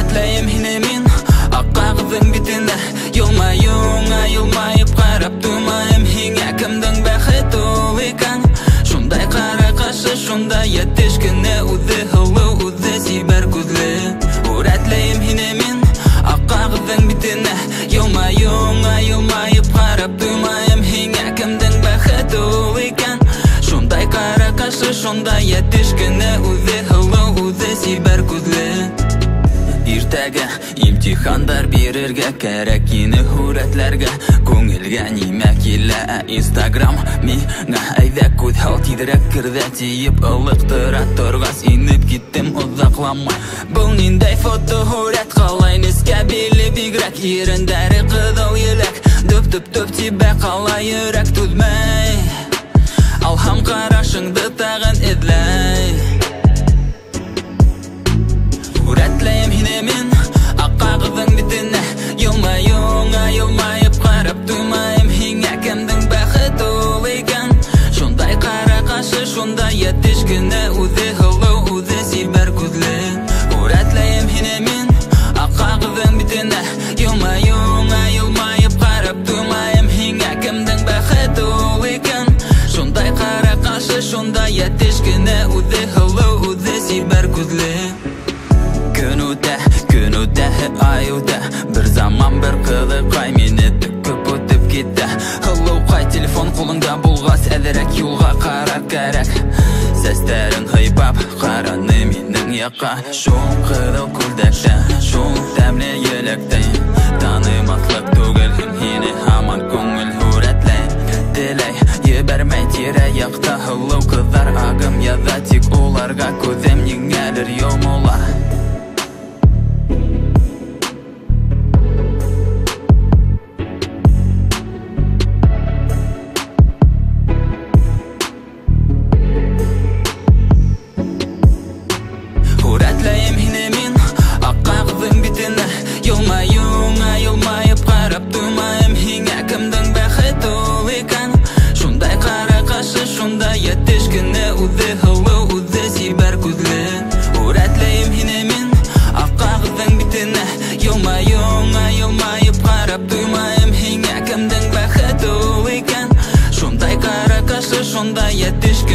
Rәтләйем һине мин ак кагызың битенә. Елмаюңа елмаеп карап тумаем һиңә. Кемнең бәхете ул икән? Шундай кара кашы, шундай ятеш кенә, үзе һылу, үзе сибәр күзле. Рәтләйем һине мин ак кагызың битенә. Елмаюңа елмаеп карап тумаем һиңә. Кемнең бәхете ул икән? Шундай кара кашы, шундай ятеш кенә, үзе һылу, үзе сибәр күзле. Иртәгә имтихандар бирергә кәрәк ине һүрәтләргә. Күңелгә нимә килә Instagram миңа әйдә күҙ һал тиҙерәк керҙә тиеп ылыҡтыра торғас инеп киттем оҙаҡламай. Был ниндәй фото һүрәт, ҡалай нескә биле бигерәк, ирендәре ҡыҙыл еләк, дөп-дөп тибә ҡалай йөрәк түҙмәй. Алһам ҡарашыңды тағын эҙләй. Рәтләйем һине мин ак кагызың битенә. Елмаюңа елмаеп карап тумаем һиңә. Кемнең бәхете ул икән? Шундай кара кашы, шундай ятеш кенә, үзе һылу, үзе сибәр күзле. Рәтләйем һине мин ак кагызың битенә. Елмаюңа елмаеп карап тумаем һиңә. Кемнең бәхете ул икән? Шундай кара кашы, шундай ятеш кенә, үзе һылу, үзе сибәр күзле. Көн үтә, ай үтә, бер заман бер ҡыҙыҡай мине төкөп үтеп китә. Һылыуҡай телефон ҡулыңда булғас, әҙерәк юлға ҡарар кәрәк. Сәстәрен һыйпап ҡараны минең яҡҡа. Шул ҡыҙыл күлдәктә, шул тәмле еләктә, танымаҫлыҡ түгел һине һаман күңел һүрәтләй. Теләй ебәрмәй тирә-яҡта һылыу ҡыҙҙар агым яҙа, тик уларға күҙем ниңәлер йомола. Рәтләйем һине мин ак кагызың битенә. Елмаюңа елмаеп карап тумаем һиңә. Кемнең бәхете ул икән? Шундай кара кашы, шундай ятеш кенә, үзе һылу, үзе сибәр күзле. Рәтләйем һине мин ак кагызың битенә. Елмаюңа елмаеп карап тумаем һиңә. Кемнең бәхете ул икән? Шундай кара кашы, шундай ятеш кенә.